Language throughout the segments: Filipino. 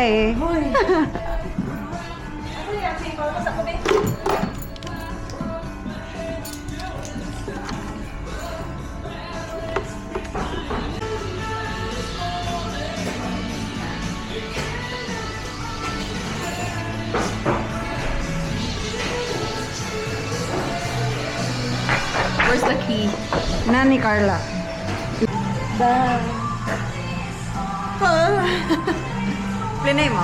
eh. Where's the key? Nani Carla. Plinay mo?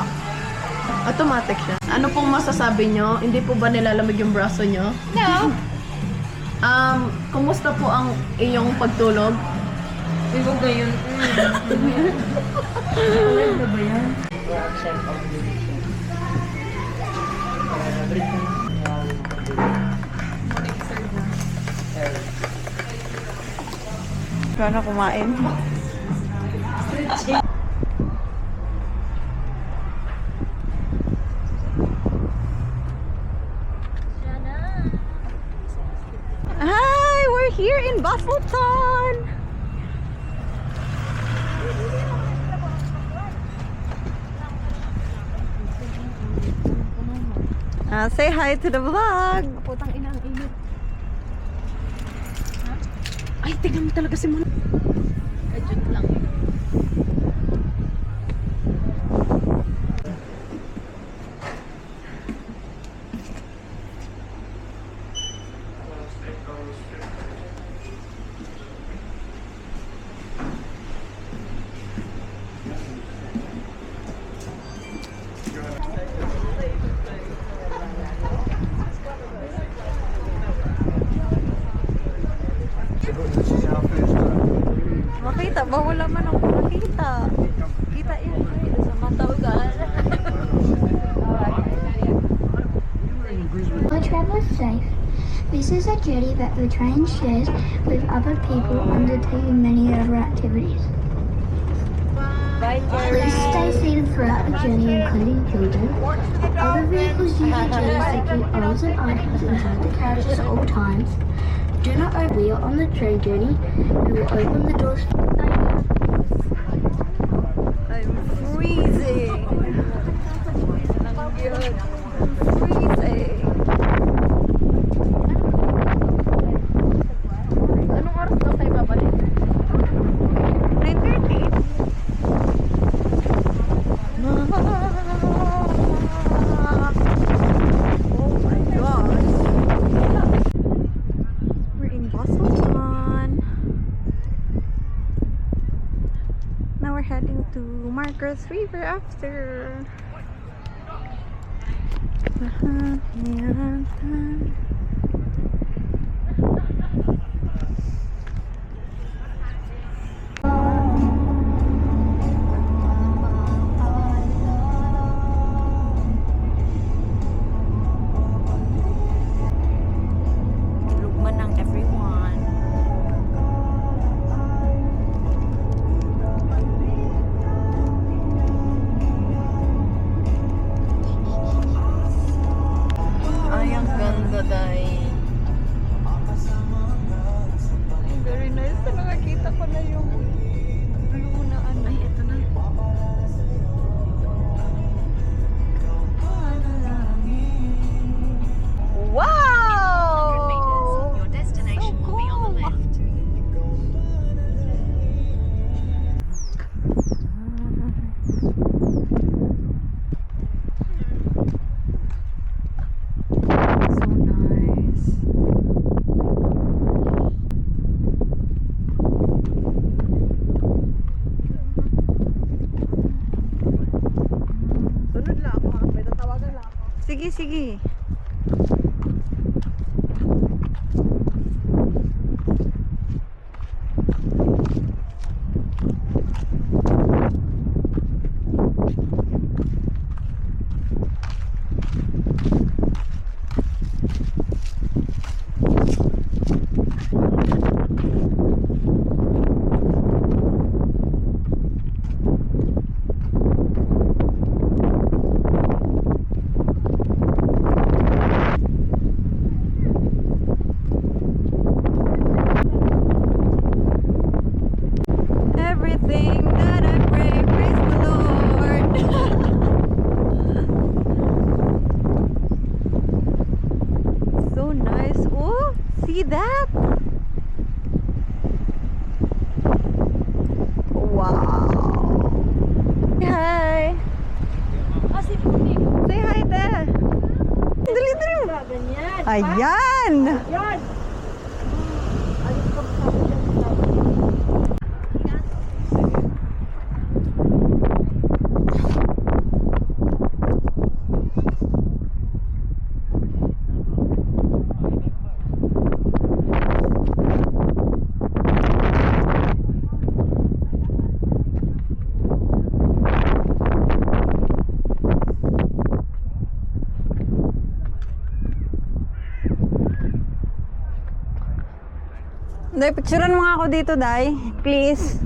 Automatic siya. Ano pong masasabi nyo? Hindi po ba nilalamig yung braso nyo? No. Kumusta po ang iyong pagtulog? Iba ba yun? Alam na ba yan? Sana kumain. Hi, we're here in Bafulton. Say hi to the vlog. Putang ina ang init. Ay, tignan mo talaga si Mona. Adjust lang. Makita ba? Wala man ako makita. Kita yun. Sa matawagan. All travel safe. This is a journey that the train shares with other people undertaking many other activities. Please stay seated throughout the journey, including children. Other vehicles use the journeys to keep adults and items inside the carriages at all times. Do not open the wheel on the train journey. We will open the doors. I'm freezing. Freezing. Anong oras daw tayo babalik? 9:30. Oh my gosh. We're in Boston. Now we're heading to Marcus River after. Lugman ng everyone. Ay, ang ganda dahil. Very nice na nakakita ko na yung lunaan. Ay, ito na. Wow! Your destination will be on the left. So nice. Sunod lang ako. May tatawagan lang ako. Sige, sige. see that? Wow. Hi. Say hi there. Dali, dali. Ayan. Day, picturean mo nga ako dito, Day. Please.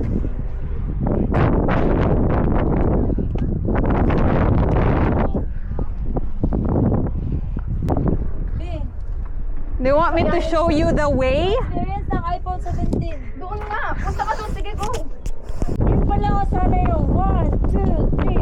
Do you want me to show you the way? Experience ng iPhone 17. Doon nga. Punta ka doon. Sige, go. Yun pala ako sana yung 1, 2, 3.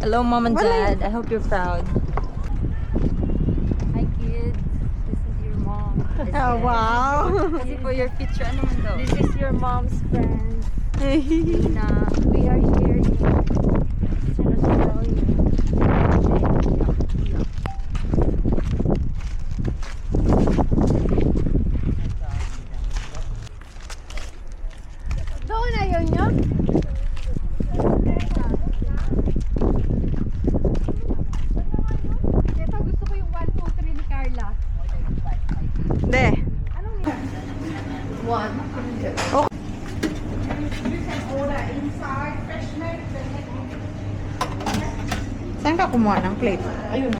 Hello, Mom and Dad. I hope you're proud. Hi, kids. This is your mom. Oh, wow. Kasi for your picture, ano man daw? This is your mom's friend. Lina. We are here in San Australia. Doon na yun yun. Ito, gusto ko yung 1, 2, 3 ni Carla. De. One. Oh. Saan ka kumuha ng plate? Ayun.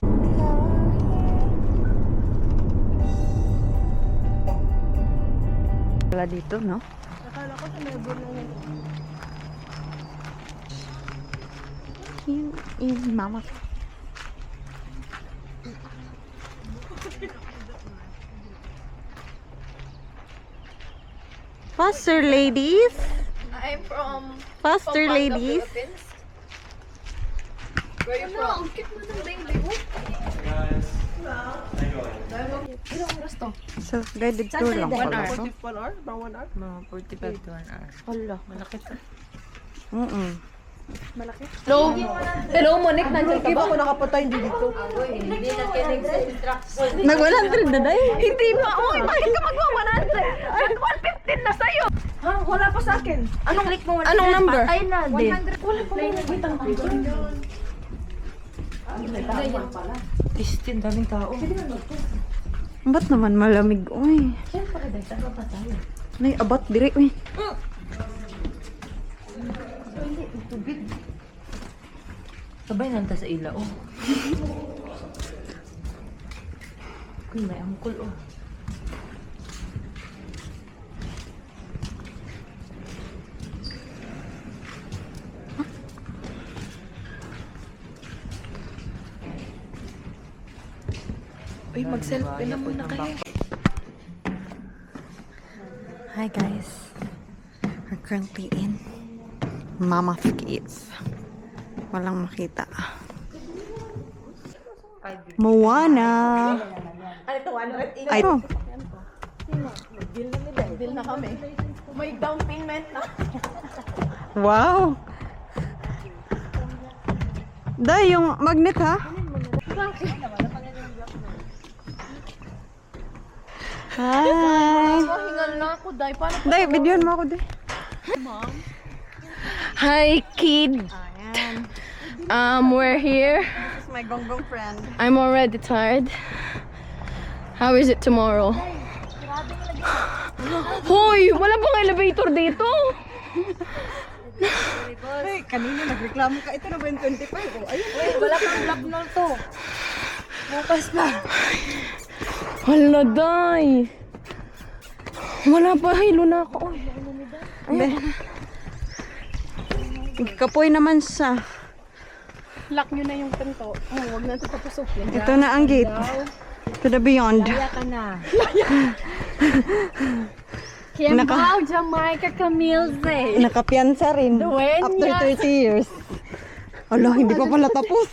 Wala dito, no? Akala ko sa level na yun. Here is Mama. Faster, ladies. I'm from Faster, Pampanga, ladies. Philippines. Where you from? Ang cute mo ng baby mo. Ilang oras to? Self-guided tour lang pala. 1 hour? Bang 1 hour? Mga 45 to 1 hour. Hala. Malaki to. Hello? Hello, Monique. Nandiyan ka ba? Ako nakapatay hindi dito. Hindi na kinig sa instruction. Nag-100 na, Day. Hindi ba? Uy, bakit ka magwa 100? 115 na sa'yo. Ha? Wala pa sa akin. Anong number? Patay na din. 100. Wala pa. Wait, ang Distin, daming tao. Ba't naman malamig? Uy. Siyempre, dahil tayo pa tayo. Nay, abat diri. Uy. Sabay nanta sa ila, oh. Uy, may angkol, oh. Uy, mag-selfie na muna kayo. Hi, guys. We're currently in Mama Caves. Walang makita. Moana. Ano ito? Ano? Ay, ito. Bill na kami. May down payment na. Wow. Day, yung magnet, ha? Hi. Hingal na ako, Day. Paano? Day, videoan mo ako, Day. Hi, kid. We're here. This is my gonggong friend. I'm already tired. How is it tomorrow? Hoy, wala bang elevator dito? Hey, kanina nagreklamo ka. Ito na ba yung 25? Oh, ayun. Wala pang lap na to. Bukas na. Hala, Day. Wala pa, hilo na ako. Uy. Kapoy naman siya. Lock nyo na yung pinto. Oh, wag na ito papusokin. Ito na ang gate. To the beyond. Kaya ka na. Kimbao, Jamaica, Camille. Nakapiansa rin. Duwenya. After 30 years. Ala, hindi pa pala tapos.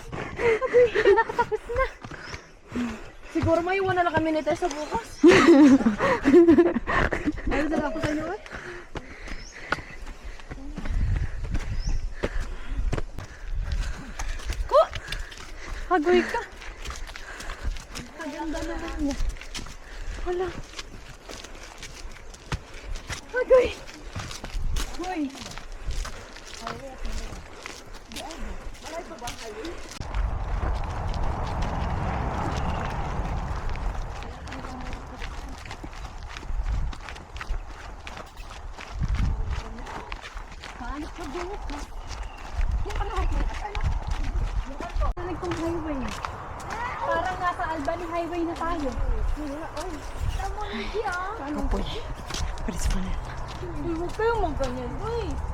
Siguro may iwan na lang kami ni Tessa bukas. Ayun na ako sa inyo eh. Hagoy ka. Kaganda naman niya. Wala. Hagoy. Hoy. Nagkong highway. Parang nasa Albany Highway na tayo. Apoy. Paris pa na. Huwag kayong magganyan, boy.